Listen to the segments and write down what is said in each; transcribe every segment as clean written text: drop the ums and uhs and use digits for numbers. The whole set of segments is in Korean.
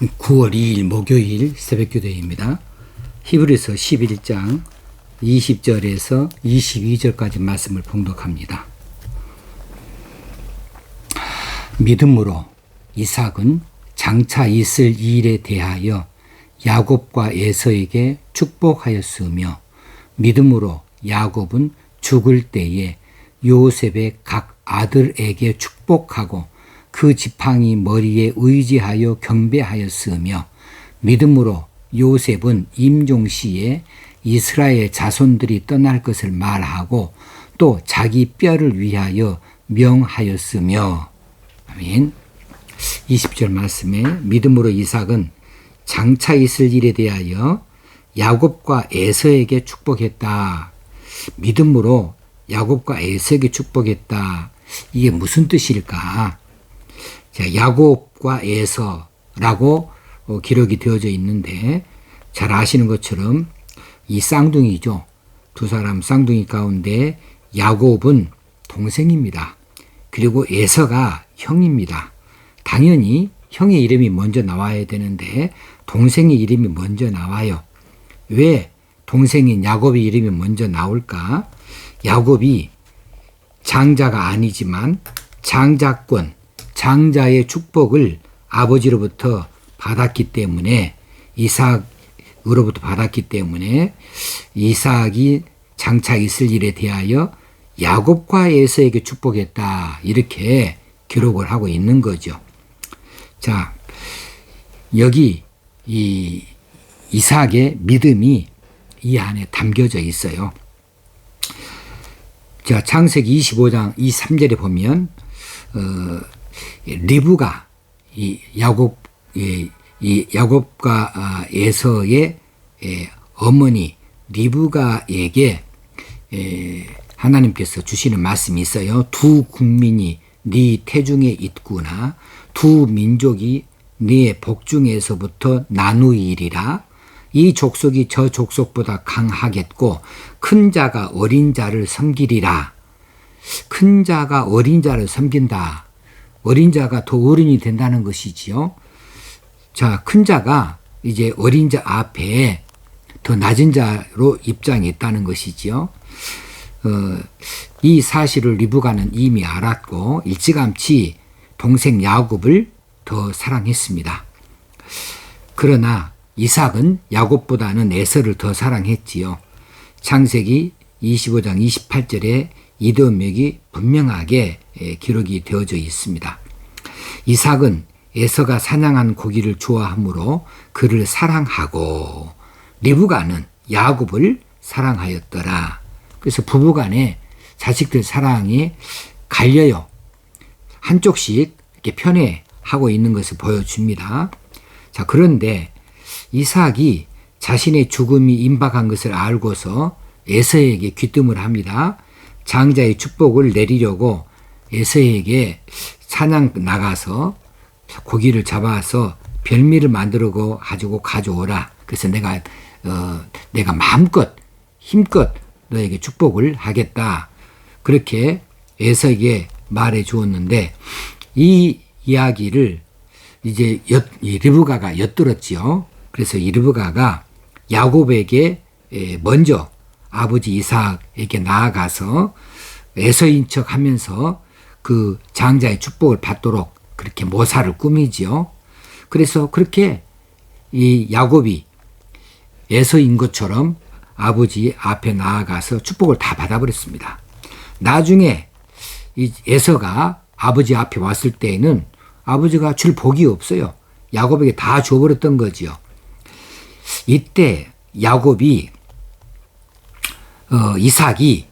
9월 2일 목요일 새벽기도입니다. 히브리서 11장 20절에서 22절까지 말씀을 봉독합니다. 믿음으로 이삭은 장차 있을 일에 대하여 야곱과 에서에게 축복하였으며, 믿음으로 야곱은 죽을 때에 요셉의 각 아들에게 축복하고 그 지팡이 머리에 의지하여 경배하였으며, 믿음으로 요셉은 임종시에 이스라엘 자손들이 떠날 것을 말하고 또 자기 뼈를 위하여 명하였으며. 아멘. 20절 말씀에 믿음으로 이삭은 장차 있을 일에 대하여 야곱과 에서에게 축복했다. 믿음으로 야곱과 에서에게 축복했다. 이게 무슨 뜻일까? 자, 야곱과 에서라고 기록이 되어져 있는데, 잘 아시는 것처럼 이 쌍둥이죠. 두 사람 쌍둥이 가운데 야곱은 동생입니다. 그리고 에서가 형입니다. 당연히 형의 이름이 먼저 나와야 되는데 동생의 이름이 먼저 나와요. 왜 동생인 야곱의 이름이 먼저 나올까? 야곱이 장자가 아니지만 장자권, 장자의 축복을 아버지로부터 받았기 때문에, 이삭으로부터 받았기 때문에 이삭이 장차 있을 일에 대하여 야곱과 에서에게 축복했다, 이렇게 기록을 하고 있는 거죠. 자, 여기 이 이삭의 믿음이 이 안에 담겨져 있어요. 자, 창세기 25장 23절에 보면 리브가 이 야곱과 에서의 어머니 리브가에게 하나님께서 주시는 말씀이 있어요. 두 국민이 네 태중에 있구나. 두 민족이 네 복중에서부터 나누이리라. 이 족속이 저 족속보다 강하겠고 큰 자가 어린 자를 섬기리라. 큰 자가 어린 자를 섬긴다. 어린 자가 더 어른이 된다는 것이지요. 자, 큰 자가 이제 어린 자 앞에 더 낮은 자로 입장이 있다는 것이지요. 이 사실을 리브가는 이미 알았고 일찌감치 동생 야곱을 더 사랑했습니다. 그러나 이삭은 야곱보다는 에서를 더 사랑했지요. 창세기 25장 28절에 이더맥이 분명하게 기록이 되어져 있습니다. 이삭은 에서가 사냥한 고기를 좋아하므로 그를 사랑하고, 리브가는 야곱을 사랑하였더라. 그래서 부부간에 자식들 사랑이 갈려요. 한쪽씩 이렇게 편애하고 있는 것을 보여줍니다. 자, 그런데 이삭이 자신의 죽음이 임박한 것을 알고서 에서에게 귀뜸을 합니다. 장자의 축복을 내리려고 에서에게 사냥 나가서 고기를 잡아서 별미를 만들고 가지고 가져오라. 그래서 내가 마음껏 힘껏 너에게 축복을 하겠다. 그렇게 에서에게 말해 주었는데, 이 이야기를 이제 리브가가 엿들었지요. 그래서 이 리브가가 야곱에게 먼저 아버지 이삭에게 나아가서 에서인 척 하면서 그 장자의 축복을 받도록 그렇게 모사를 꾸미지요. 그래서 그렇게 이 야곱이 에서인 것처럼 아버지 앞에 나아가서 축복을 다 받아버렸습니다. 나중에 이 에서가 아버지 앞에 왔을 때에는 아버지가 줄 복이 없어요. 야곱에게 다 줘버렸던 거지요. 이때 야곱이 이삭이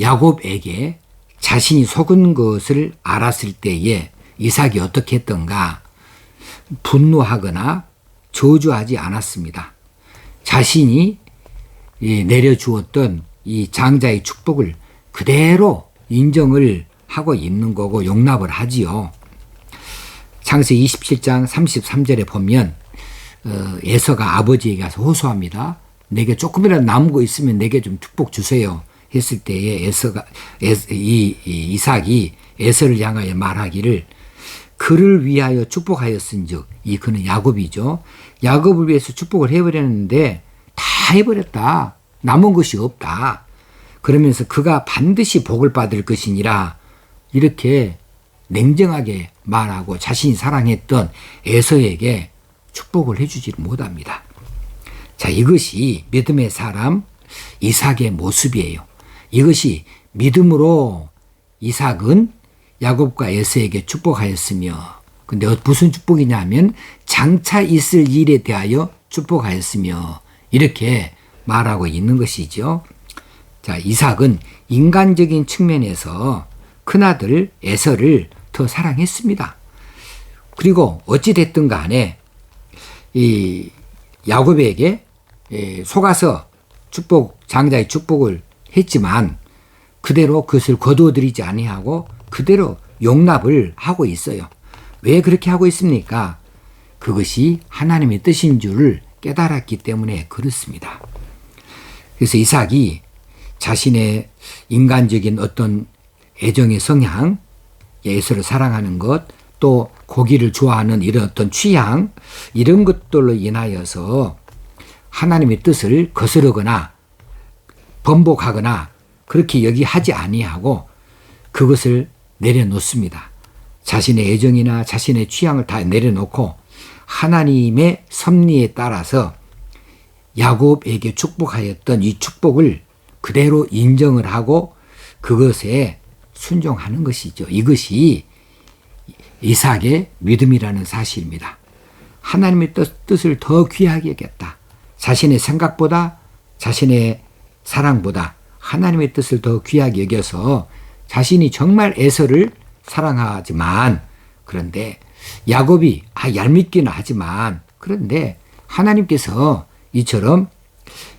야곱에게 자신이 속은 것을 알았을 때에 이삭이 어떻게 했던가? 분노하거나 저주하지 않았습니다. 자신이 내려주었던 이 장자의 축복을 그대로 인정을 하고 있는 거고 용납을 하지요. 창세기 27장 33절에 보면 에서가 아버지에게 가서 호소합니다. 내게 조금이라도 남은 거 있으면 내게 좀 축복 주세요 했을 때에 이삭이 에서를 향하여 말하기를, 그를 위하여 축복하였은즉, 이 그는 야곱이죠. 야곱을 위해서 축복을 해버렸는데 다 해버렸다. 남은 것이 없다. 그러면서 그가 반드시 복을 받을 것이니라 이렇게 냉정하게 말하고 자신이 사랑했던 에서에게 축복을 해주지 못합니다. 자, 이것이 믿음의 사람 이삭의 모습이에요. 이것이 믿음으로 이삭은 야곱과 에서에게 축복하였으며, 근데 무슨 축복이냐면 장차 있을 일에 대하여 축복하였으며 이렇게 말하고 있는 것이죠. 자, 이삭은 인간적인 측면에서 큰아들 에서를 더 사랑했습니다. 그리고 어찌됐든 간에 이 야곱에게 속아서 장자의 축복을 했지만 그대로 그것을 거두어들이지 아니하고 그대로 용납을 하고 있어요. 왜 그렇게 하고 있습니까? 그것이 하나님의 뜻인 줄을 깨달았기 때문에 그렇습니다. 그래서 이삭이 자신의 인간적인 어떤 애정의 성향, 에서를 사랑하는 것, 또 고기를 좋아하는 이런 어떤 취향, 이런 것들로 인하여서 하나님의 뜻을 거스르거나 번복하거나 그렇게 하지 아니하고 그것을 내려놓습니다. 자신의 애정이나 자신의 취향을 다 내려놓고 하나님의 섭리에 따라서 야곱에게 축복하였던 이 축복을 그대로 인정을 하고 그것에 순종하는 것이죠. 이것이 이삭의 믿음이라는 사실입니다. 하나님의 뜻을 더 귀하게 여겼다. 자신의 생각보다 자신의 사랑보다 하나님의 뜻을 더 귀하게 여겨서 자신이 정말 에서를 사랑하지만, 그런데 야곱이 얄밉기는 하지만, 그런데 하나님께서 이처럼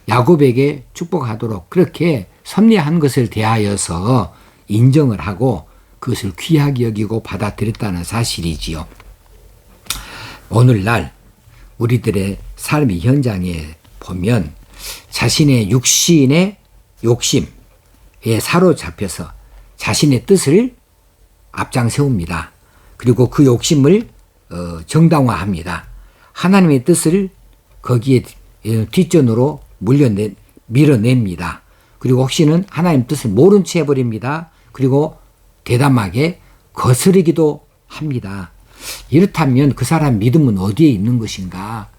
야곱에게 축복하도록 그렇게 섭리한 것을 대하여서 인정을 하고 그것을 귀하게 여기고 받아들였다는 사실이지요. 오늘날 우리들의 삶의 현장에 보면 자신의 육신의 욕심에 사로잡혀서 자신의 뜻을 앞장 세웁니다. 그리고 그 욕심을 정당화합니다. 하나님의 뜻을 거기에 뒷전으로 밀어냅니다. 그리고 혹시는 하나님 뜻을 모른 채 해버립니다. 그리고 대담하게 거스르기도 합니다. 이렇다면 그 사람 믿음은 어디에 있는 것인가?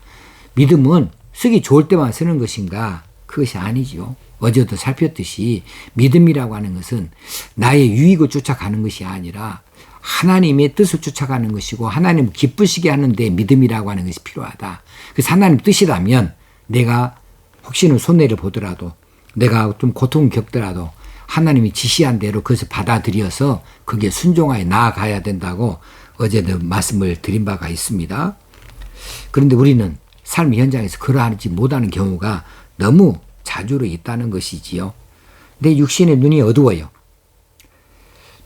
믿음은 쓰기 좋을 때만 쓰는 것인가? 그것이 아니죠. 어제도 살폈듯이 믿음이라고 하는 것은 나의 유익을 쫓아가는 것이 아니라 하나님의 뜻을 쫓아가는 것이고 하나님을 기쁘시게 하는 데 믿음이라고 하는 것이 필요하다. 그래서 하나님 뜻이라면 내가 혹시는 손해를 보더라도 내가 좀 고통을 겪더라도 하나님이 지시한 대로 그것을 받아들여서 그게 순종하여 나아가야 된다고 어제도 말씀을 드린 바가 있습니다. 그런데 우리는 삶의 현장에서 그러하지 못하는 경우가 너무 자주로 있다는 것이지요. 내 육신의 눈이 어두워요.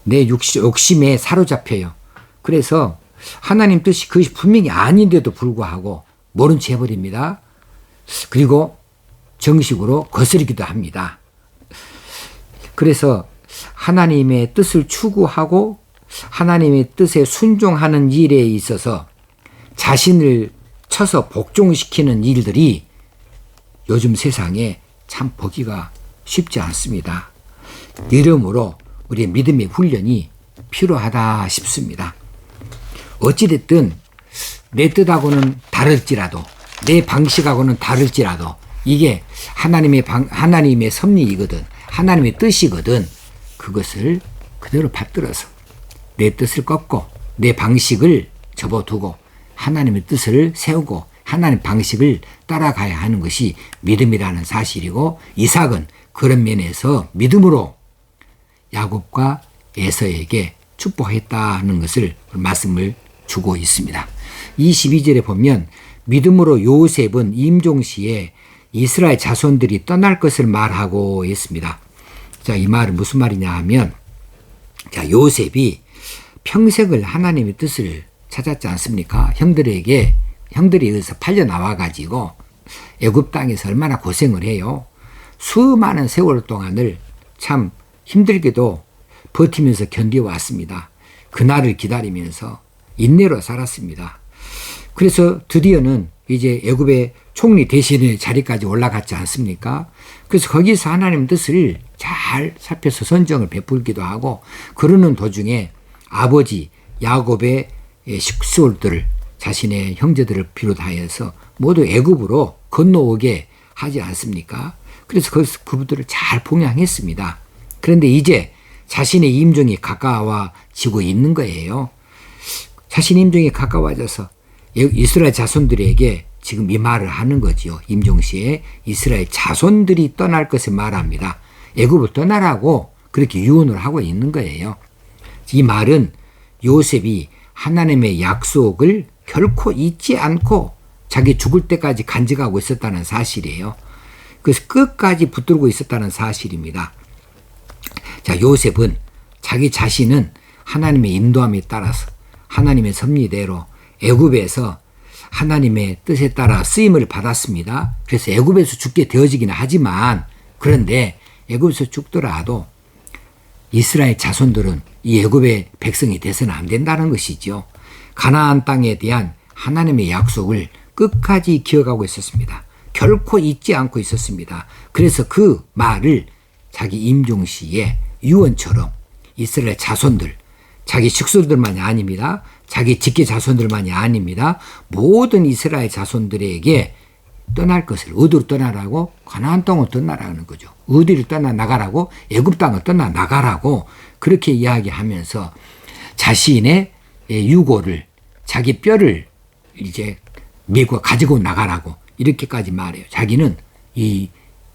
내 욕심에 사로잡혀요. 그래서 하나님 뜻이 그것이 분명히 아닌데도 불구하고 모른 채 해버립니다. 그리고 정식으로 거스르기도 합니다. 그래서 하나님의 뜻을 추구하고 하나님의 뜻에 순종하는 일에 있어서 자신을 쳐서 복종시키는 일들이 요즘 세상에 참 보기가 쉽지 않습니다. 이러므로 우리의 믿음의 훈련이 필요하다 싶습니다. 어찌됐든 내 뜻하고는 다를지라도 내 방식하고는 다를지라도 이게 하나님의 섭리이거든, 하나님의 뜻이거든, 그것을 그대로 받들어서 내 뜻을 꺾고 내 방식을 접어두고 하나님의 뜻을 세우고 하나님 방식을 따라가야 하는 것이 믿음이라는 사실이고, 이삭은 그런 면에서 믿음으로 야곱과 에서에게 축복했다는 것을 말씀을 주고 있습니다. 22절에 보면 믿음으로 요셉은 임종시에 이스라엘 자손들이 떠날 것을 말하고 있습니다. 자, 이 말은 무슨 말이냐 하면, 자, 요셉이 평생을 하나님의 뜻을 찾았지 않습니까? 형들에 의해서 팔려 나와가지고 애굽 땅에서 얼마나 고생을 해요. 수많은 세월 동안을 참 힘들게도 버티면서 견뎌왔습니다. 그날을 기다리면서 인내로 살았습니다. 그래서 드디어는 이제 애굽의 총리 대신의 자리까지 올라갔지 않습니까? 그래서 거기서 하나님 뜻을 잘 살펴서 선정을 베풀기도 하고, 그러는 도중에 아버지 야곱의 식솔들을, 자신의 형제들을 비롯하여서 모두 애굽으로 건너오게 하지 않습니까? 그래서 거기서 그분들을 잘 봉양했습니다. 그런데 이제 자신의 임종이 가까워지고 있는 거예요. 자신의 임종이 가까워져서 이스라엘 자손들에게 지금 이 말을 하는 거지요. 임종시에 이스라엘 자손들이 떠날 것을 말합니다. 애굽을 떠나라고 그렇게 유언을 하고 있는 거예요. 이 말은 요셉이 하나님의 약속을 결코 잊지 않고 자기 죽을 때까지 간직하고 있었다는 사실이에요. 그래서 끝까지 붙들고 있었다는 사실입니다. 자, 요셉은 자기 자신은 하나님의 인도함에 따라서 하나님의 섭리대로 애굽에서 하나님의 뜻에 따라 쓰임을 받았습니다. 그래서 애굽에서 죽게 되어지기는 하지만, 그런데 애굽에서 죽더라도 이스라엘 자손들은 이 애굽의 백성이 돼서는 안 된다는 것이죠. 가나안 땅에 대한 하나님의 약속을 끝까지 기억하고 있었습니다. 결코 잊지 않고 있었습니다. 그래서 그 말을 자기 임종시에 유언처럼 이스라엘 자손들, 자기 식솔들만이 아닙니다. 자기 직계 자손들만이 아닙니다. 모든 이스라엘 자손들에게 떠날 것을, 어디로 떠나라고? 가나안 땅으로 떠나라는 거죠. 어디를 떠나나가라고? 애굽 땅을 떠나나가라고 그렇게 이야기하면서 자신의 유고를, 자기 뼈를 이제 메고 가지고 나가라고 이렇게까지 말해요. 자기는 이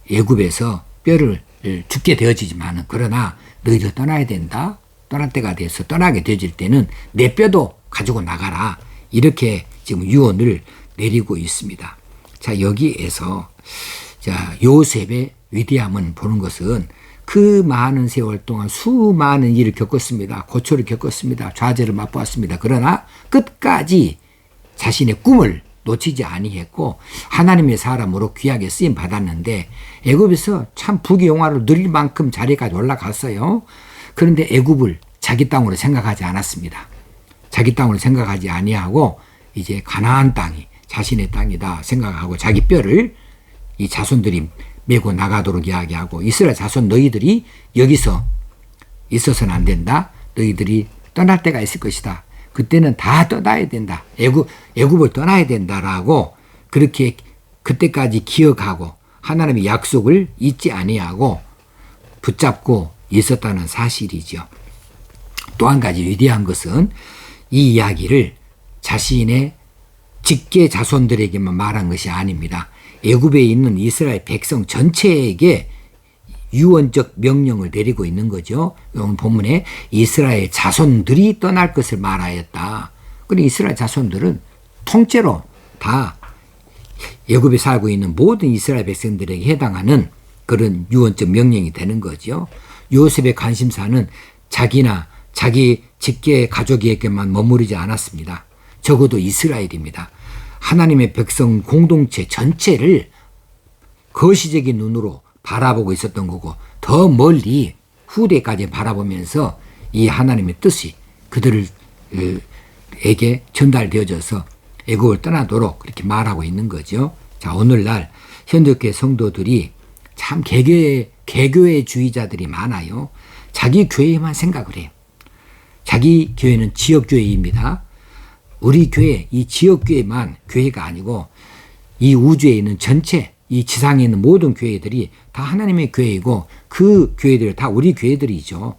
애굽에서 뼈를 죽게 되어지지만은, 그러나 너희들 떠나야 된다. 떠날 때가 돼서 떠나게 되어질 때는 내 뼈도 가지고 나가라. 이렇게 지금 유언을 내리고 있습니다. 자, 여기에서 자, 요셉의 위대함은 보는 것은 그 많은 세월 동안 수많은 일을 겪었습니다. 고초를 겪었습니다. 좌절을 맛보았습니다. 그러나 끝까지 자신의 꿈을 놓치지 아니했고 하나님의 사람으로 귀하게 쓰임 받았는데, 애굽에서 참 부귀영화를 누릴 만큼 자리까지 올라갔어요. 그런데 애굽을 자기 땅으로 생각하지 않았습니다. 자기 땅으로 생각하지 아니하고 이제 가나안 땅이 자신의 땅이다 생각하고 자기 뼈를 이 자손들이 메고 나가도록 이야기하고, 이스라엘 자손 너희들이 여기서 있어서는 안 된다. 너희들이 떠날 때가 있을 것이다. 그때는 다 떠나야 된다. 애굽을 떠나야 된다라고 그렇게 그때까지 기억하고 하나님의 약속을 잊지 아니하고 붙잡고 있었다는 사실이죠. 또 한 가지 위대한 것은 이 이야기를 자신의 직계 자손들에게만 말한 것이 아닙니다. 애굽에 있는 이스라엘 백성 전체에게 유언적 명령을 내리고 있는 거죠. 오늘 본문에 이스라엘 자손들이 떠날 것을 말하였다. 그리고 이스라엘 자손들은 통째로 다 애굽에 살고 있는 모든 이스라엘 백성들에게 해당하는 그런 유언적 명령이 되는 거죠. 요셉의 관심사는 자기나 자기 직계 가족에게만 머무르지 않았습니다. 적어도 이스라엘입니다. 하나님의 백성 공동체 전체를 거시적인 눈으로 바라보고 있었던 거고, 더 멀리 후대까지 바라보면서 이 하나님의 뜻이 그들에게 전달되어져서 애굽을 떠나도록 그렇게 말하고 있는 거죠. 자, 오늘날 현대교회 성도들이 참 개교회주의자들이 많아요. 자기 교회만 생각을 해요. 자기 교회는 지역교회입니다. 우리 교회, 이 지역교회만 교회가 아니고 이 우주에 있는 전체, 이 지상에 있는 모든 교회들이 다 하나님의 교회이고 그 교회들 다 우리 교회들이죠.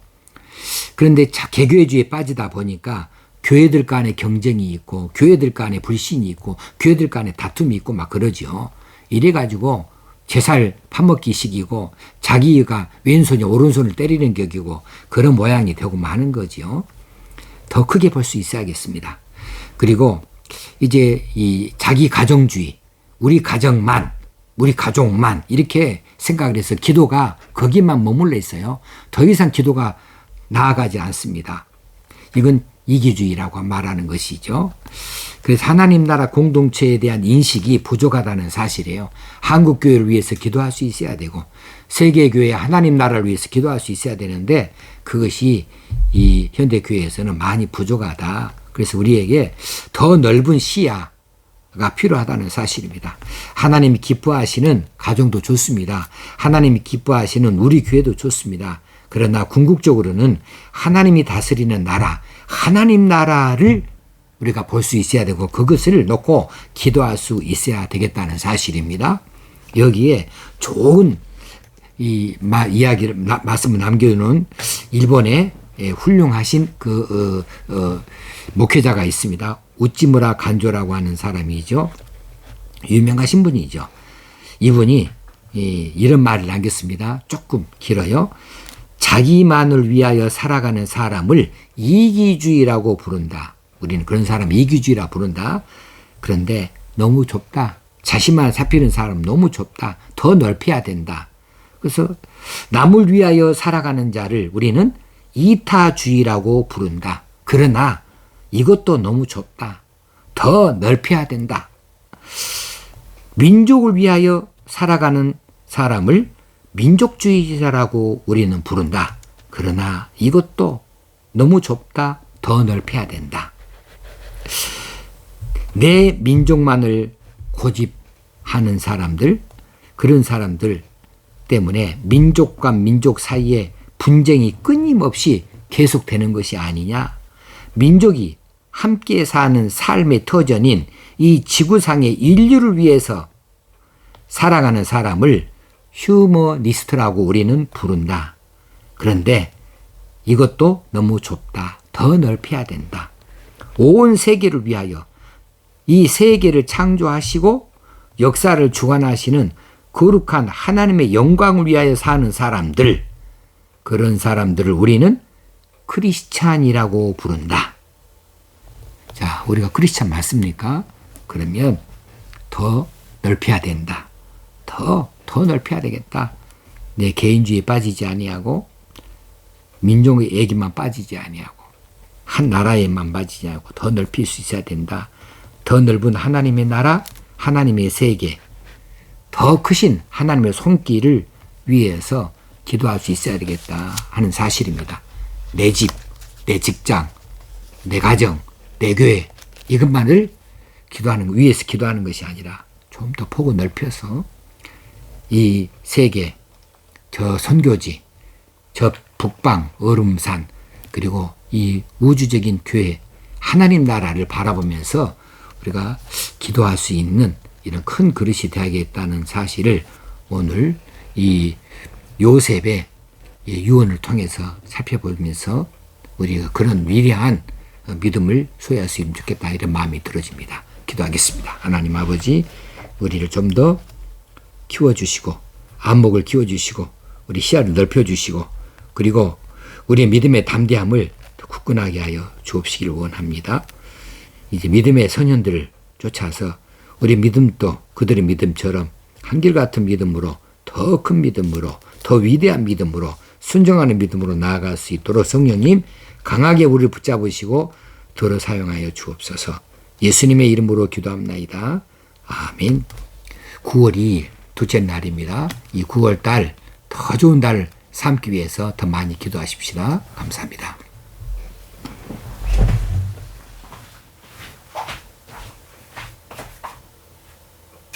그런데 개교회주의에 빠지다 보니까 교회들 간에 경쟁이 있고 교회들 간에 불신이 있고 교회들 간에 다툼이 있고 막 그러죠. 이래가지고 제살 파먹기식이고 자기가 왼손이 오른손을 때리는 격이고 그런 모양이 되고 마는 거죠. 더 크게 볼 수 있어야겠습니다. 그리고 이제 이 자기 가정주의, 우리 가정만, 우리 가족만 이렇게 생각을 해서 기도가 거기만 머물러 있어요. 더 이상 기도가 나아가지 않습니다. 이건 이기주의라고 말하는 것이죠. 그래서 하나님 나라 공동체에 대한 인식이 부족하다는 사실이에요. 한국교회를 위해서 기도할 수 있어야 되고 세계교회 하나님 나라를 위해서 기도할 수 있어야 되는데 그것이 이 현대교회에서는 많이 부족하다. 그래서 우리에게 더 넓은 시야가 필요하다는 사실입니다. 하나님이 기뻐하시는 가정도 좋습니다. 하나님이 기뻐하시는 우리 교회도 좋습니다. 그러나 궁극적으로는 하나님이 다스리는 나라, 하나님 나라를 우리가 볼 수 있어야 되고 그것을 놓고 기도할 수 있어야 되겠다는 사실입니다. 여기에 좋은 이야기를 말씀을 남겨놓은 일본의 훌륭하신 목회자가 있습니다. 우찌무라 간조라고 하는 사람이죠. 유명하신 분이죠. 이분이 이런 말을 남겼습니다. 조금 길어요. 자기만을 위하여 살아가는 사람을 이기주의라고 부른다. 우리는 그런 사람을 이기주의라 부른다. 그런데 너무 좁다. 자신만 살피는 사람 너무 좁다. 더 넓혀야 된다. 그래서 남을 위하여 살아가는 자를 우리는 이타주의라고 부른다. 그러나 이것도 너무 좁다. 더 넓혀야 된다. 민족을 위하여 살아가는 사람을 민족주의자라고 우리는 부른다. 그러나 이것도 너무 좁다. 더 넓혀야 된다. 내 민족만을 고집하는 사람들, 그런 사람들 때문에 민족과 민족 사이에 분쟁이 끊임없이 계속되는 것이 아니냐. 민족이 함께 사는 삶의 터전인 이 지구상의 인류를 위해서 살아가는 사람을 휴머니스트라고 우리는 부른다. 그런데 이것도 너무 좁다. 더 넓혀야 된다. 온 세계를 위하여 이 세계를 창조하시고 역사를 주관하시는 거룩한 하나님의 영광을 위하여 사는 사람들, 그런 사람들을 우리는 크리스찬이라고 부른다. 자, 우리가 크리스찬 맞습니까? 그러면 더 넓혀야 된다. 더 넓혀야 되겠다. 내 개인주의에 빠지지 아니하고 민족의 얘기만 빠지지 아니하고 한 나라에만 빠지지 않고 더 넓힐 수 있어야 된다. 더 넓은 하나님의 나라, 하나님의 세계, 더 크신 하나님의 손길을 위해서 기도할 수 있어야 되겠다 하는 사실입니다. 내 집, 내 직장, 내 가정, 내 교회 이것만을 위해서 기도하는 것이 아니라 좀 더 폭을 넓혀서 이 세계, 저 선교지, 저 북방, 얼음산, 그리고 이 우주적인 교회, 하나님 나라를 바라보면서 우리가 기도할 수 있는 이런 큰 그릇이 되야겠다는 사실을 오늘 이 요셉의 유언을 통해서 살펴보면서 우리가 그런 위대한 믿음을 소유할 수 있으면 좋겠다 이런 마음이 들어집니다. 기도하겠습니다. 하나님 아버지, 우리를 좀 더 키워주시고 안목을 키워주시고 우리 시야를 넓혀주시고 그리고 우리의 믿음의 담대함을 더 굳건하게 하여 주옵시기를 원합니다. 이제 믿음의 선현들을 쫓아서 우리 믿음도 그들의 믿음처럼 한결같은 믿음으로 더 큰 믿음으로 더 위대한 믿음으로 순종하는 믿음으로 나아갈 수 있도록 성령님 강하게 우리를 붙잡으시고 들어 사용하여 주옵소서. 예수님의 이름으로 기도합나이다. 아멘. 9월 2일 둘째 날입니다. 이 9월 달 더 좋은 달 삼기 위해서 더 많이 기도하십시다. 감사합니다.